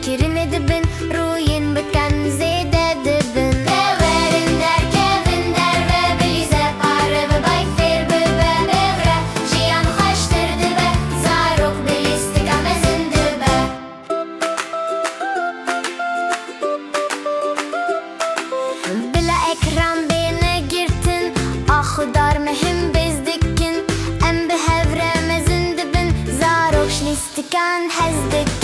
Kirin dibin ruyin beken zede dibin Deverin der kevin der ve bilize pare ve bay fir bebe bevre Jiyan haştır dibe zarok bilistik amezin dibe Bila ekran beyne girtin Ahudar mehim bezdikin Em bi hevre mezin dibin Zarok şlistikan hezdik